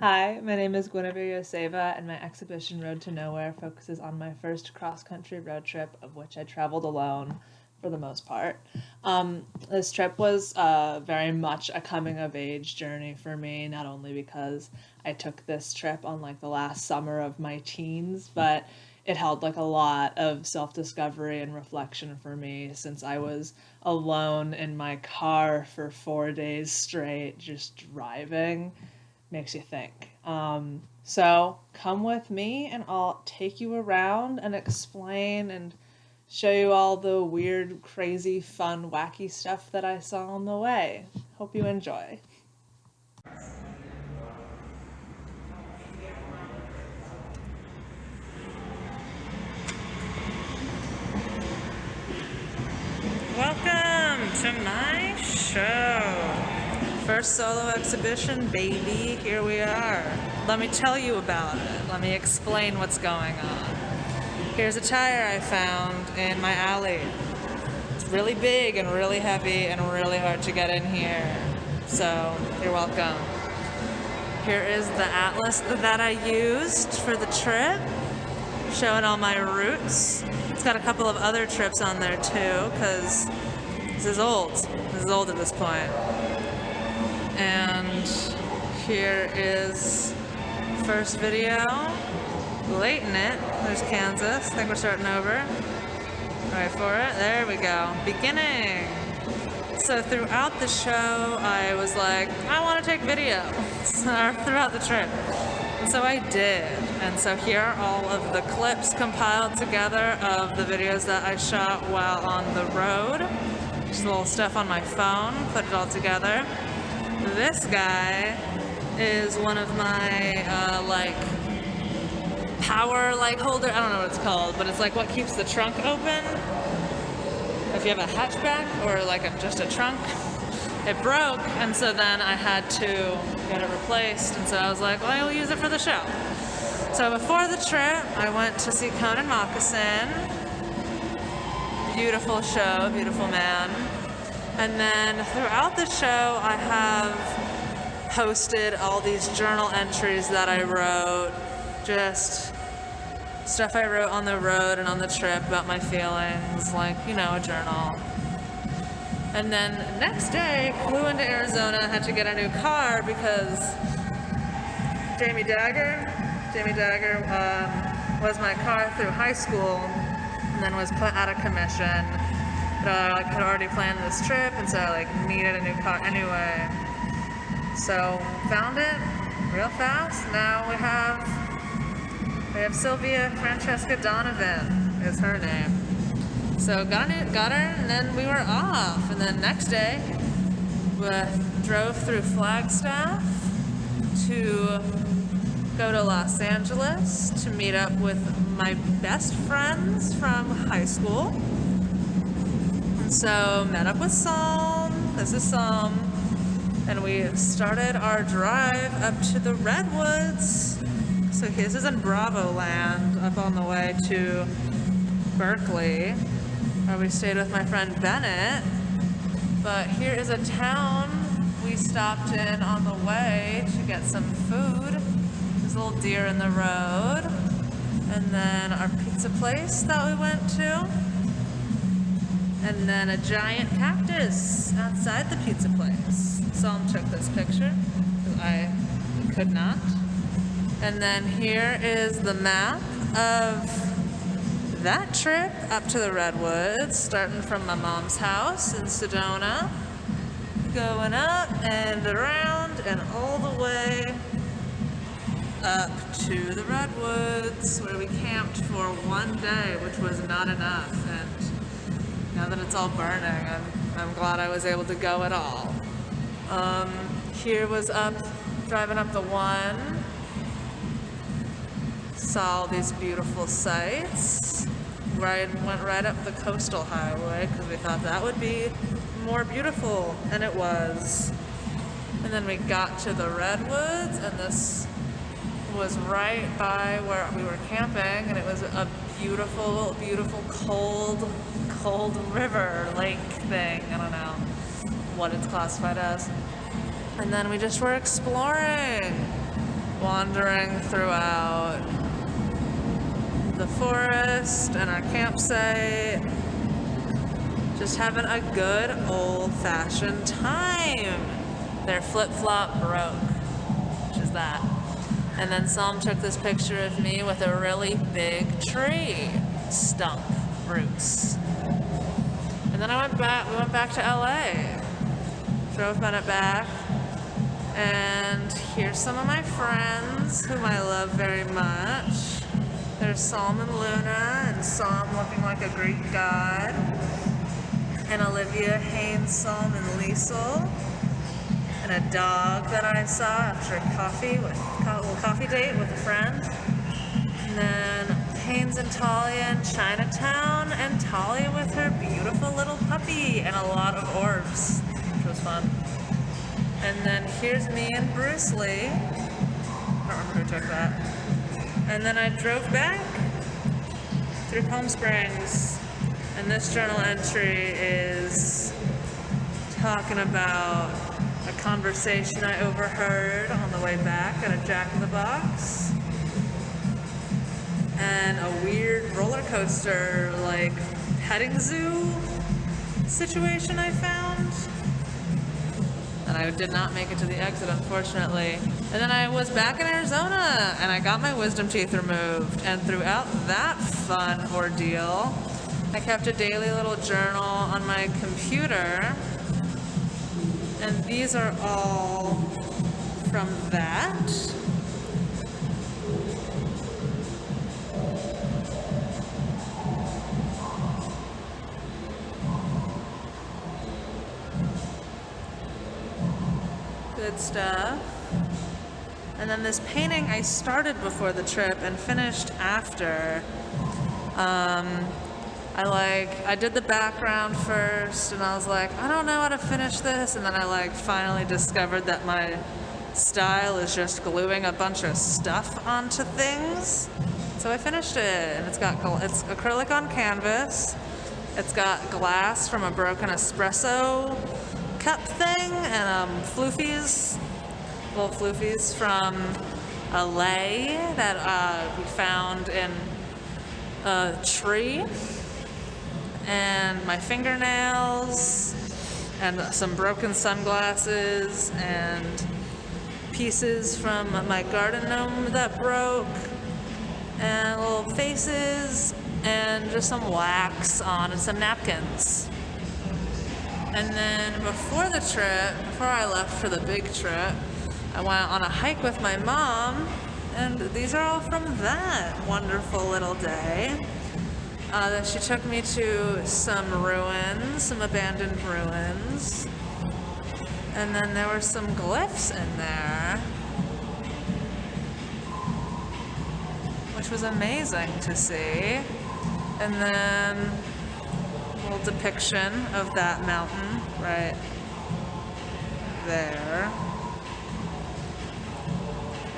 Hi, my name is Guinevere Yoseva, and my exhibition Road to Nowhere focuses on my first cross-country road trip, of which I traveled alone for the most part. This trip was very much a coming-of-age journey for me, not only because I took this trip on like the last summer of my teens, but it held like a lot of self-discovery and reflection for me since I was alone in my car for 4 days straight, just driving makes you think. So come with me and I'll take you around and explain and show you all the weird, crazy, fun, wacky stuff that I saw on the way. Hope you enjoy. Welcome to my show. First solo exhibition, baby. Here we are. Let me tell you about it. Let me explain what's going on. Here's a tire I found in my alley. It's really big and really heavy and really hard to get in here. So, you're welcome. Here is the atlas that I used for the trip, showing all my routes. It's got a couple of other trips on there too, because this is old. This is old at this point. And here is first video, late in it. There's Kansas. I think we're starting over. Right for it. There we go. Beginning. So throughout the show, I was like, I want to take video throughout the trip. And so I did. And so here are all of the clips compiled together of the videos that I shot while on the road. Just a little stuff on my phone, put it all together. This guy is one of my power holder. I don't know what it's called, but it's like what keeps the trunk open. If you have a hatchback or just a trunk, it broke, and so then I had to get it replaced. And so I was like, well, I'll use it for the show. So before the trip, I went to see Conan Moccasin. Beautiful show, beautiful man. And then throughout the show, I have posted all these journal entries that I wrote, just stuff I wrote on the road and on the trip about my feelings, a journal. And then next day, flew into Arizona, had to get a new car because Jamie Dagger was my car through high school and then was put out of commission. But I had already planned this trip, and so I needed a new car anyway. So found it real fast. Now we have Sylvia Francesca Donovan is her name. So got her, and then we were off. And then next day, we drove through Flagstaff to go to Los Angeles to meet up with my best friends from high school. So met up with Psalm, this is Psalm, and we started our drive up to the Redwoods. So this is in Bravo land, up on the way to Berkeley, where we stayed with my friend Bennett. But here is a town we stopped in on the way to get some food. There's a little deer in the road. And then our pizza place that we went to. And then a giant cactus outside the pizza place. Psalm took this picture, because I could not. And then here is the map of that trip up to the Redwoods, starting from my mom's house in Sedona, going up and around and all the way up to the Redwoods, where we camped for one day, which was not enough. And now that it's all burning, I'm glad I was able to go at all. Here was driving up the 1. Saw all these beautiful sights. Went right up the coastal highway because we thought that would be more beautiful, and it was. And then we got to the Redwoods, and this was right by where we were camping, and it was a beautiful, beautiful cold river lake thing. I don't know what it's classified as. And then we just were exploring. wandering throughout the forest and our campsite, just having a good old-fashioned time. Their flip-flop broke, which is that. And then Psalm took this picture of me with a really big tree stump roots. And then we went back to LA. Drove Bennett back. And here's some of my friends whom I love very much. There's Psalm and Luna, and Psalm looking like a Greek god. And Olivia, Haynes, Psalm, and Liesel. And a dog that I saw after a coffee date with a friend. And then Haynes and Talia in Chinatown, and Talia with her beautiful little puppy and a lot of orbs, which was fun. And then here's me and Bruce Lee. I don't remember who took that. And then I drove back through Palm Springs. And this journal entry is talking about a conversation I overheard on the way back at a Jack in the Box. And a weird roller coaster, like, petting zoo situation I found. And I did not make it to the exit, unfortunately. And then I was back in Arizona, and I got my wisdom teeth removed. And throughout that fun ordeal, I kept a daily little journal on my computer. And these are all from that. Good stuff. And then this painting I started before the trip and finished after. I did the background first, and I was like, I don't know how to finish this, and then I finally discovered that my style is just gluing a bunch of stuff onto things. So I finished it, and it's acrylic on canvas. It's got glass from a broken espresso cup thing, and little floofies from a lei that we found in a tree. And my fingernails, and some broken sunglasses, and pieces from my garden gnome that broke, and little faces, and just some wax on some napkins. And then before I left for the big trip, I went on a hike with my mom, and these are all from that wonderful little day. Then she took me to some abandoned ruins. And then there were some glyphs in there, which was amazing to see. And then a little depiction of that mountain right there.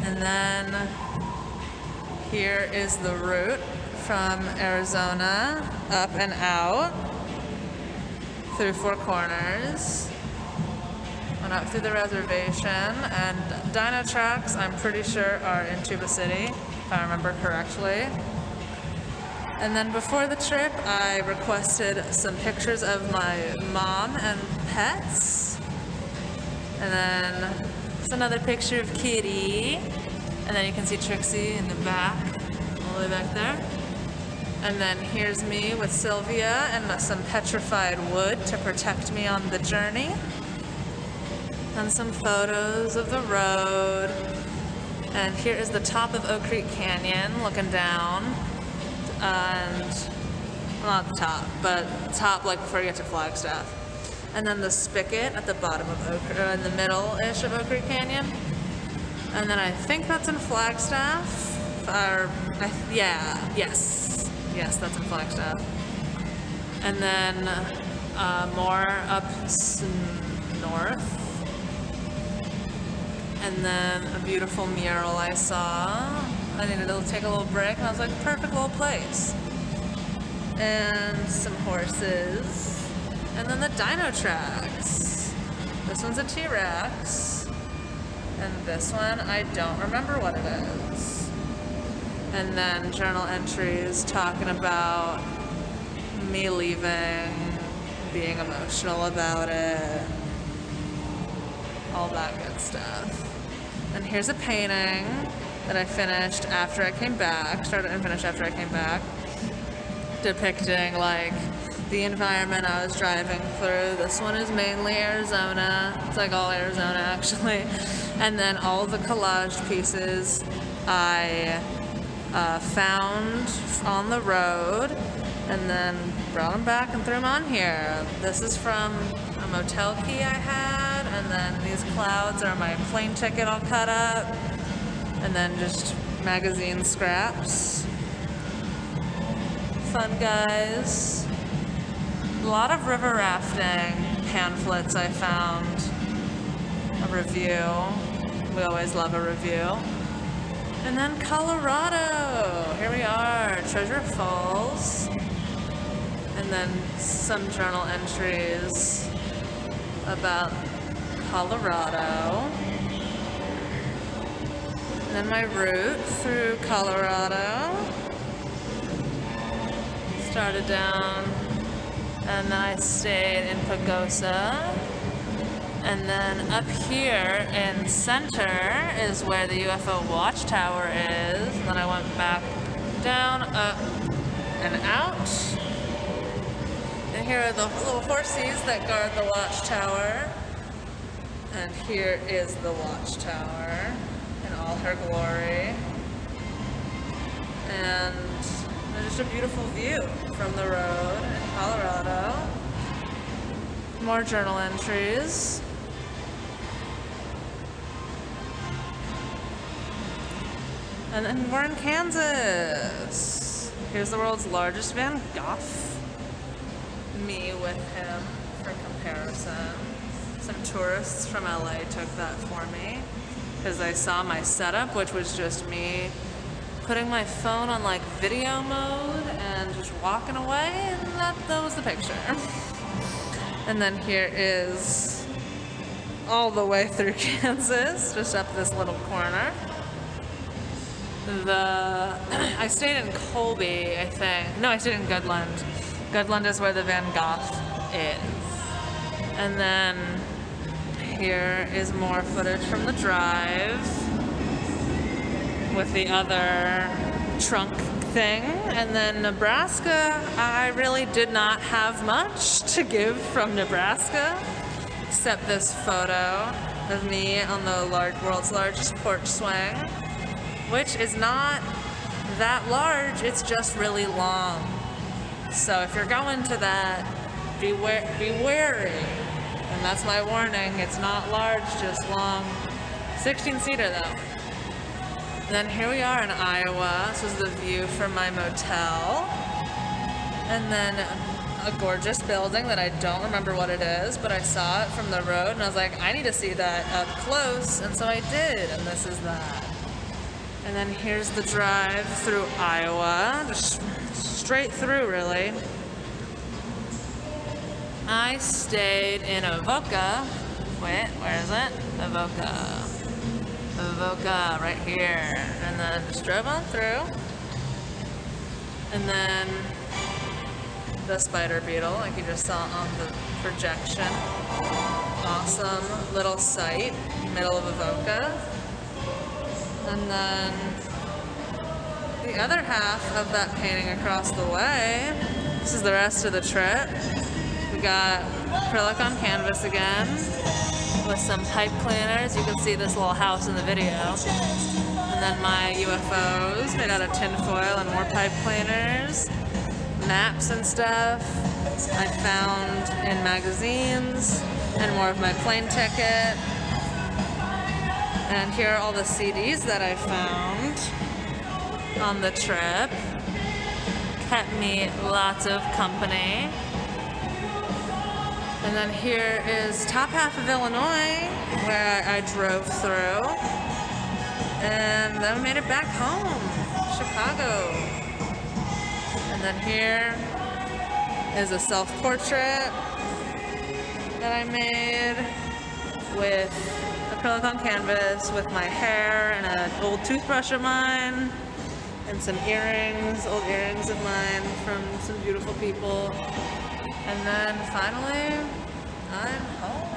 And then here is the route from Arizona up and out through Four Corners. Went up through the reservation, and dino tracks, I'm pretty sure, are in Tuba City, if I remember correctly. And then before the trip, I requested some pictures of my mom and pets. And then it's another picture of Kitty. And then you can see Trixie in the back, all the way back there. And then here's me with Sylvia and some petrified wood to protect me on the journey. And some photos of the road. And here is the top of Oak Creek Canyon looking down. And, well, not the top, but top before you get to Flagstaff. And then the spigot at the bottom of in the middle-ish of Oak Creek Canyon. And then I think that's in Flagstaff. Yes, that's in Flagstaff. And then more up north. And then a beautiful mural I saw. I needed to take a little break, and I was like, perfect little place. And some horses. And then the dino tracks. This one's a T-Rex. And this one, I don't remember what it is. And then journal entries talking about me leaving, being emotional about it, all that good stuff. And here's a painting that I finished after I came back, started and finished after I came back, depicting like the environment I was driving through. This one is mainly Arizona. It's like all Arizona actually. And then all the collaged pieces I found on the road and then brought them back and threw them on here. This is from a motel key I had, and then these clouds are my plane ticket all cut up, and then just magazine scraps. Fun, guys. A lot of river rafting pamphlets I found. A review. We always love a review. And then Colorado. Here we are, Treasure Falls. And then some journal entries about Colorado. And then my route through Colorado. Started down, and then I stayed in Pagosa. And then up here in center is where the UFO watchtower is. And then I went back down, up, and out. And here are the little horsies that guard the watchtower. And here is the watchtower in all her glory. And there's just a beautiful view from the road in Colorado. More journal entries. And then we're in Kansas. Here's the world's largest Van Gogh. Me with him for comparison. Some tourists from LA took that for me because I saw my setup, which was just me putting my phone on like video mode and just walking away, and that was the picture. And then here is all the way through Kansas, just up this little corner. I stayed in Colby, I think. No, I stayed in Goodland. Goodland is where the Van Gogh is. And then here is more footage from the drive with the other trunk thing. And then Nebraska, I really did not have much to give from Nebraska, except this photo of me on the world's largest porch swing, which is not that large, it's just really long. So if you're going to that, be wary. And that's my warning, it's not large, just long. 16-seater though. Then here we are in Iowa. This is the view from my motel. And then a gorgeous building that I don't remember what it is, but I saw it from the road and I was like, I need to see that up close, and so I did, and this is that. And then here's the drive through Iowa, just straight through really. I stayed in Avoca. Wait, where is it? Avoca, right here. And then just drove on through. And then the spider beetle, like you just saw on the projection. Awesome little site, middle of Avoca. And then the other half of that painting across the way, this is the rest of the trip. We got acrylic on canvas again with some pipe cleaners. You can see this little house in the video. And then my UFOs made out of tin foil and more pipe cleaners. Maps and stuff I found in magazines, and more of my plane ticket. And here are all the CDs that I found on the trip. Kept me lots of company. And then here is top half of Illinois, where I drove through. And then we made it back home, Chicago. And then here is a self-portrait that I made with a acrylic on canvas with my hair and an old toothbrush of mine and some earrings, old earrings of mine from some beautiful people. And then finally, I'm home.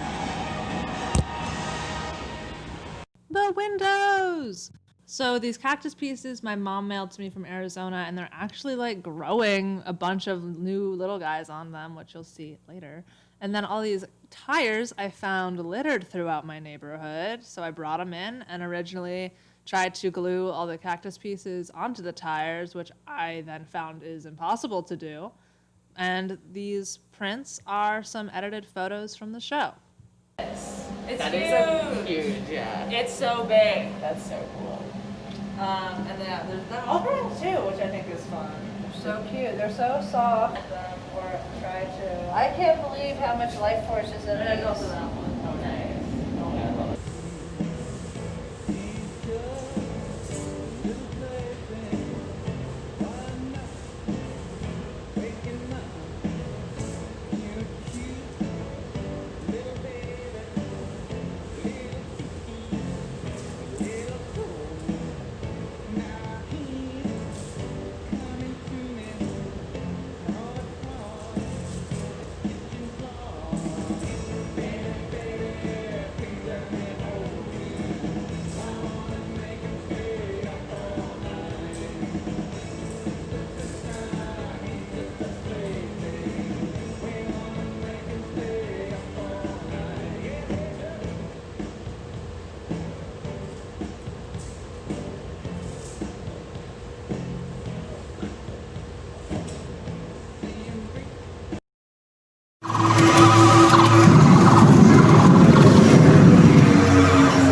The windows! So these cactus pieces my mom mailed to me from Arizona, and they're actually like growing a bunch of new little guys on them, which you'll see later. And then all these tires I found littered throughout my neighborhood, so I brought them in and originally tried to glue all the cactus pieces onto the tires, which I then found is impossible to do. And these prints are some edited photos from the show. It's That huge. is huge, yeah. It's so big. That's so cool. And then yeah, there's overalls too, which I think is fun. They're so cute. They're so soft. Or try to. I can't believe how much life force is in it. There's also that one.